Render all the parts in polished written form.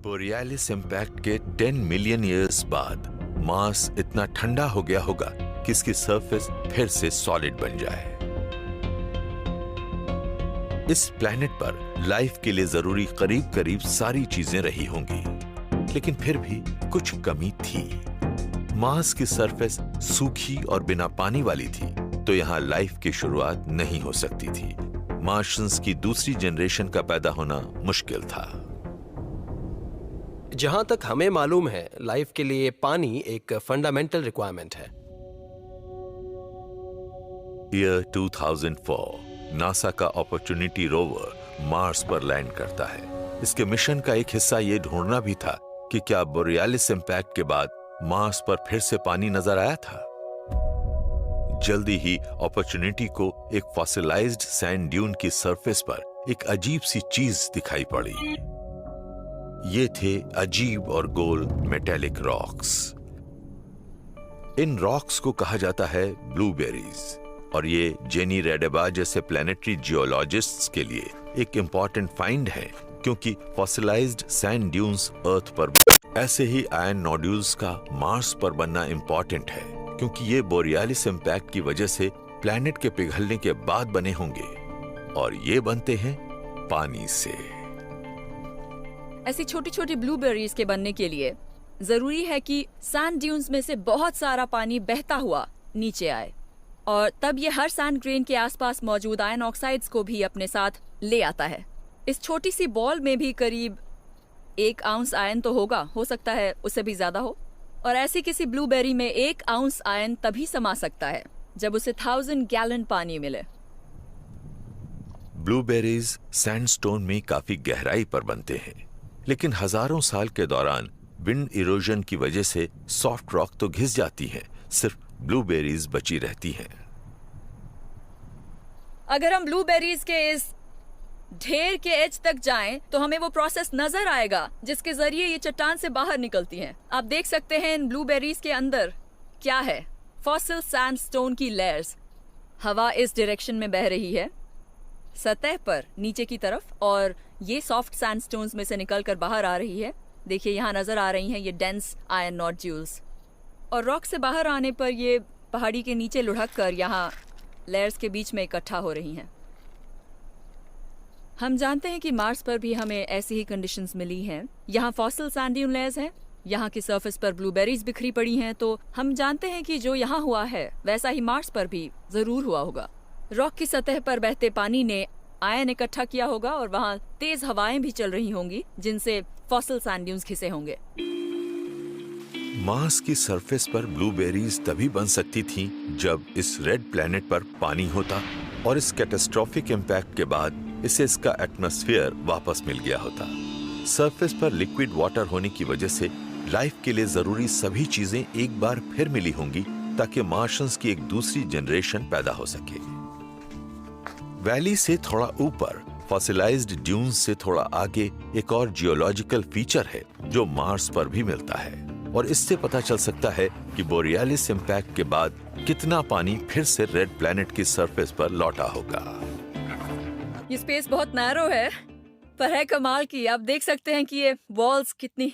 Borealis impact के 10 million years बाद Mars इतना ठंडा हो गया होगा कि इसकी सरफेस फिर से सॉलिड बन जाए। इस प्लैनेट पर लाइफ के लिए जरूरी करीब करीब सारी चीजें रही होंगी, लेकिन फिर भी कुछ कमी थी। मार्स की सरफेस सूखी और बिना पानी वाली थी, तो यहां लाइफ की शुरुआत नहीं हो सकती थी। मार्शियंस की दूसरी जनरेशन का पैदा होना मुश्किल था। जहां तक हमें मालूम है, लाइफ के लिए पानी एक फंडामेंटल रिक्वायरमेंट है। ईयर 2004 नासा का अपॉर्चुनिटी रोवर मार्स पर लैंड करता है। इसके मिशन का एक हिस्सा ये ढूंढना भी था कि क्या बोरियालिस इम्पैक्ट के बाद मार्स पर फिर से पानी नजर आया था। जल्दी ही अपॉर्चुनिटी को एक फॉसिलाइज्ड सैंड ड्यून की सरफेस पर एक अजीब सी चीज दिखाई पड़ी। ये थे अजीब और गोल मेटेलिक रॉक्स। इन रॉक्स को कहा जाता है ब्लूबेरीज, और ये जेनी रेडेबा जैसे प्लैनेटरी जियोलॉजिस्ट्स के लिए एक इंपॉर्टेंट फाइंड है, क्योंकि फॉसिलाइज्ड सैंड ड्यून्स अर्थ पर, ऐसे ही आयरन नोड्यूल्स का मार्स पर बनना इंपॉर्टेंट है, क्योंकि ये बोरियालिस इम्पैक्ट की वजह से प्लैनेट के पिघलने के बाद बने होंगे, और ये बनते हैं पानी से। ऐसी छोटी छोटी ब्लूबेरीज के बनने के लिए जरूरी है कि सैंड ड्यून्स में से बहुत सारा पानी बहता हुआ नीचे आए, और तब ये हर सैंड ग्रेन के आसपास मौजूद आयरन ऑक्साइड्स को भी अपने साथ ले आता है। इस छोटी सी बॉल में भी करीब 1 आउंस आयरन तो होगा, हो सकता है उससे भी ज्यादा हो, और ऐसी किसी ब्लूबेरी में 1 आउंस आयरन तभी समा सकता है जब उसे 1000 गैलन पानी मिले। ब्लूबेरीज सैंडस्टोन में काफी गहराई पर बनते हैं, लेकिन हजारों साल के दौरान विंड इरोजन की वजह से सॉफ्ट रॉक तो घिस जाती है, सिर्फ ब्लूबेरीज बची रहती हैं। अगर हम ब्लूबेरीज के इस ढेर के एज तक जाएं, तो हमें वो प्रोसेस नजर आएगा जिसके जरिए ये चट्टान से बाहर निकलती हैं। आप देख सकते हैं इन ब्लूबेरीज के अंदर क्या है, फॉसिल सैंडस्टोन की लेयर्स। हवा इस डायरेक्शन में बह रही है सतह पर नीचे की तरफ, और ये सॉफ्ट सैंडस्टोन्स में से निकलकर बाहर आ रही है। देखिए यहाँ नजर आ रही हैं ये डेंस आयरन नोड्यूल्स, और रॉक से बाहर आने पर ये पहाड़ी के नीचे लुढ़क कर यहाँ लेयर्स के बीच में इकट्ठा हो रही हैं। हम जानते हैं कि मार्स पर भी हमें ऐसी ही कंडीशंस मिली हैं। यहाँ फॉसिल सैंड ड्यून लेयर्स हैं, यहाँ की सरफेस पर ब्लूबेरीज बिखरी पड़ी हैं, तो हम जानते हैं कि जो यहाँ हुआ है वैसा ही मार्स पर भी जरूर हुआ होगा। रॉक की सतह पर बहते पानी ने आयन इकट्ठा किया होगा, और वहाँ तेज हवाएं भी चल रही होंगी जिनसे फॉसिल सैंड ड्यून्स घिसे होंगे। मार्स की सरफेस पर ब्लूबेरीज तभी बन सकती थीं जब इस रेड प्लैनेट पर पानी होता, और इस कैटास्ट्रोफिक इम्पैक्ट के बाद इसे इसका एटमॉस्फेयर वापस मिल गया होता। सरफेस पर लिक्विड वाटर होने की वजह से लाइफ के लिए जरूरी सभी चीजें एक बार फिर मिली होंगी, ताकि मार्शियंस की एक दूसरी जनरेशन पैदा हो सके। वैली से थोड़ा ऊपर, फॉसिलाइज्ड ड्यून्स से थोड़ा आगे एक और जियोलॉजिकल फीचर है जो मार्स पर भी मिलता है, और इससे पता चल सकता है कि बोरियालिस इम्पैक्ट के बाद कितना पानी फिर से रेड प्लैनेट की सरफेस पर लौटा होगा। ये स्पेस बहुत नैरो है, पर है कमाल की। आप देख सकते हैं कि ये वॉल्स कितनी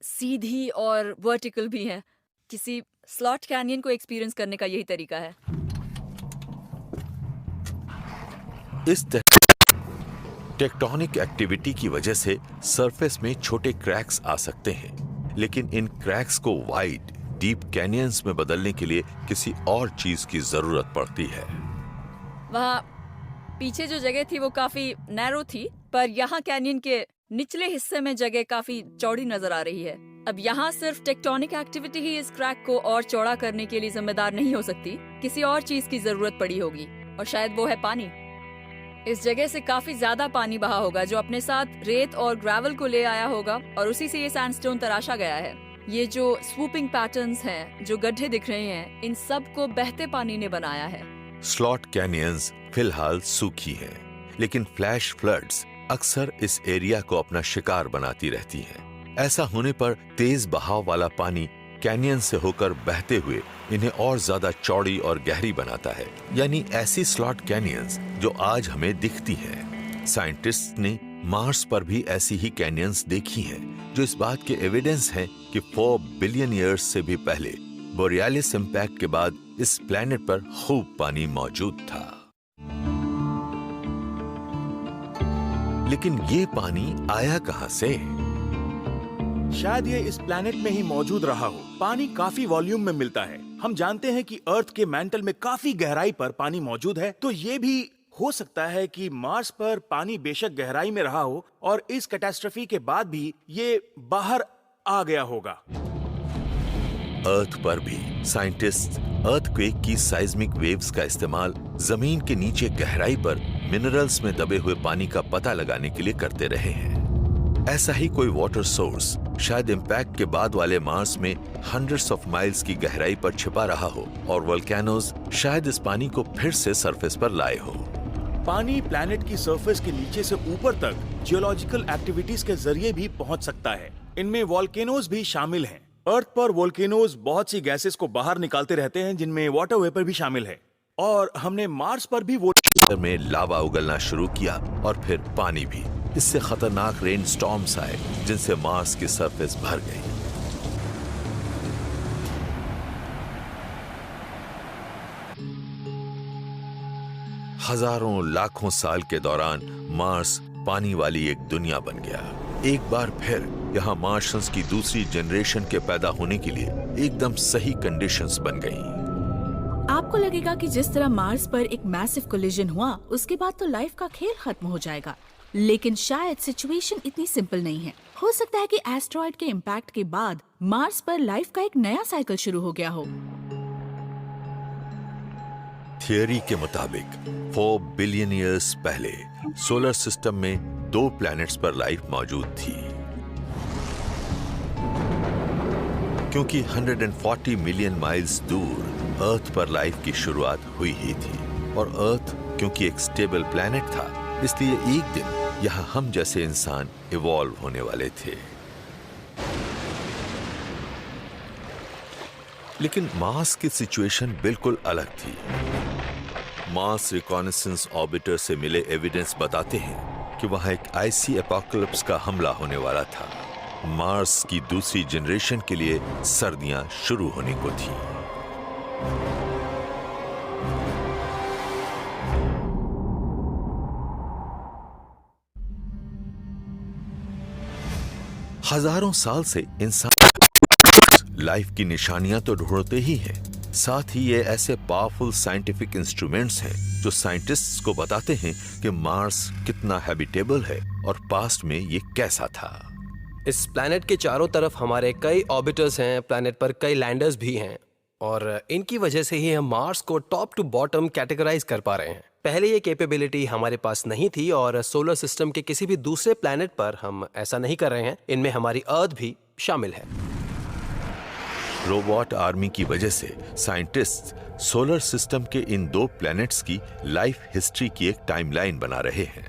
सीधी और वर्टिकल भी हैं। किसी स्लॉट कैनियन को एक्सपीरियंस करने का यही तरीका है। इस टेक्टोनिक एक्टिविटी की वजह से सरफेस में छोटे क्रैक्स आ सकते हैं, लेकिन इन क्रैक्स को वाइड डीप कैनियंस में बदलने के लिए किसी और चीज की जरूरत पड़ती है। वहाँ पीछे जो जगह थी वो काफी नैरो थी, पर यहाँ कैनियन के निचले हिस्से में जगह काफी चौड़ी नजर आ रही है। अब यहाँ सिर्फ टेक्टोनिक एक्टिविटी ही इस क्रैक को और चौड़ा करने के लिए जिम्मेदार नहीं हो सकती, किसी और चीज की जरूरत पड़ी होगी, और शायद वो है पानी। इस जगह से काफी ज्यादा पानी बहा होगा जो अपने साथ रेत और ग्रेवल को ले आया होगा, और उसी से ये सैंडस्टोन तराशा गया है। ये जो स्वूपिंग पैटर्न्स हैं, जो गड्ढे दिख रहे हैं, इन सब को बहते पानी ने बनाया है। स्लॉट कैनियंस फिलहाल सूखी हैं, लेकिन फ्लैश फ्लड्स अक्सर इस एरिया को अपना शिकार बनाती रहती हैं। ऐसा होने पर तेज बहाव वाला पानी कैनियन से होकर बहते हुए इन्हें और ज्यादा चौड़ी और गहरी बनाता है, यानी ऐसी स्लॉट कैनियंस जो आज हमें दिखती हैं। साइंटिस्ट ने मार्स पर भी ऐसी ही कैनियंस देखी हैं, जो इस बात के एविडेंस हैं कि 4 बिलियन ईयर्स से भी पहले बोरियालिस इंपैक्ट के बाद इस प्लैनेट पर खूब पानी मौजूद था। लेकिन ये पानी आया कहां से? शायद ये इस प्लैनेट में ही मौजूद रहा हो। पानी काफी वॉल्यूम में मिलता है। हम जानते हैं कि अर्थ के मैंटल में काफी गहराई पर पानी मौजूद है, तो ये भी हो सकता है कि मार्स पर पानी बेशक गहराई में रहा हो और इस कैटास्ट्रॉफी के बाद भी ये बाहर आ गया होगा। अर्थ पर भी साइंटिस्ट अर्थक्वेक की साइज्मिक वेव्स का इस्तेमाल जमीन के नीचे गहराई पर मिनरल्स में दबे हुए पानी का पता लगाने के लिए करते रहे हैं। ऐसा ही कोई वाटर सोर्स शायद इंपैक्ट के बाद वाले मार्स में हंड्रेड्स ऑफ माइल्स की गहराई पर छिपा रहा हो और वोल्केनोज शायद इस पानी को फिर से सरफेस पर लाए हो। पानी प्लैनेट की सरफेस के नीचे से ऊपर तक जियोलॉजिकल एक्टिविटीज के जरिए भी पहुंच सकता है। इनमें वोल्केनोज भी शामिल हैं। अर्थ पर वोल्केनोज बहुत सी गैसेस को बाहर निकालते रहते हैं, जिनमें वाटर वेपर भी शामिल है। और हमने मार्स पर भी में लावा उगलना शुरू किया और फिर पानी भी। इससे खतरनाक रेन स्टॉर्म्स आए, जिनसे मार्स की सरफेस भर गई। हजारों लाखों साल के दौरान मार्स पानी वाली एक दुनिया बन गया। एक बार फिर यहाँ मार्शियंस की दूसरी जनरेशन के पैदा होने के लिए एकदम सही कंडीशंस बन गईं। आपको लगेगा कि जिस तरह मार्स पर एक मैसिव कोलिजन हुआ, उसके बाद तो लाइफ का खेल खत्म हो जाएगा। लेकिन शायद सिचुएशन इतनी सिंपल नहीं है। हो सकता है कि एस्ट्रॉइड के इम्पैक्ट के बाद मार्स पर लाइफ का एक नया साइकिल शुरू हो गया हो। थियरी के मुताबिक 4 बिलियन ईयर्स पहले सोलर सिस्टम में 2 प्लैनेट्स पर लाइफ मौजूद थी। क्योंकि 140 मिलियन माइल्स दूर अर्थ पर लाइफ की शुरुआत हुई ही थी, और अर्थ क्योंकि एक स्टेबल प्लैनेट था, इसलिए एक दिन यहाँ हम जैसे इंसान इवॉल्व होने वाले थे। लेकिन मार्स की सिचुएशन बिल्कुल अलग थी। मार्स रिकॉनेसेंस ऑर्बिटर से मिले एविडेंस बताते हैं कि वहां एक आइसी एपोकलिप्स का हमला होने वाला था। मार्स की दूसरी जनरेशन के लिए सर्दियां शुरू होने को थी। हजारों साल से इंसान लाइफ की निशानियां तो ढूंढते ही हैं, साथ ही ये ऐसे पावरफुल साइंटिफिक इंस्ट्रूमेंट्स हैं जो साइंटिस्ट्स को बताते हैं कि मार्स कितना हैबिटेबल है और पास्ट में ये कैसा था। इस प्लैनेट के चारों तरफ हमारे कई ऑर्बिटर्स हैं, प्लैनेट पर कई लैंडर्स भी हैं, और इनकी वजह से ही हम मार्स को टॉप टू बॉटम कैटेगराइज कर पा रहे हैं। पहले ये कैपेबिलिटी हमारे पास नहीं थी, और सोलर सिस्टम के किसी भी दूसरे प्लैनेट पर हम ऐसा नहीं कर रहे हैं। इनमें हमारी अर्थ भी शामिल है। रोबोट आर्मी की वजह से साइंटिस्ट सोलर सिस्टम के इन 2 प्लैनेट्स की लाइफ हिस्ट्री की एक टाइमलाइन बना रहे हैं।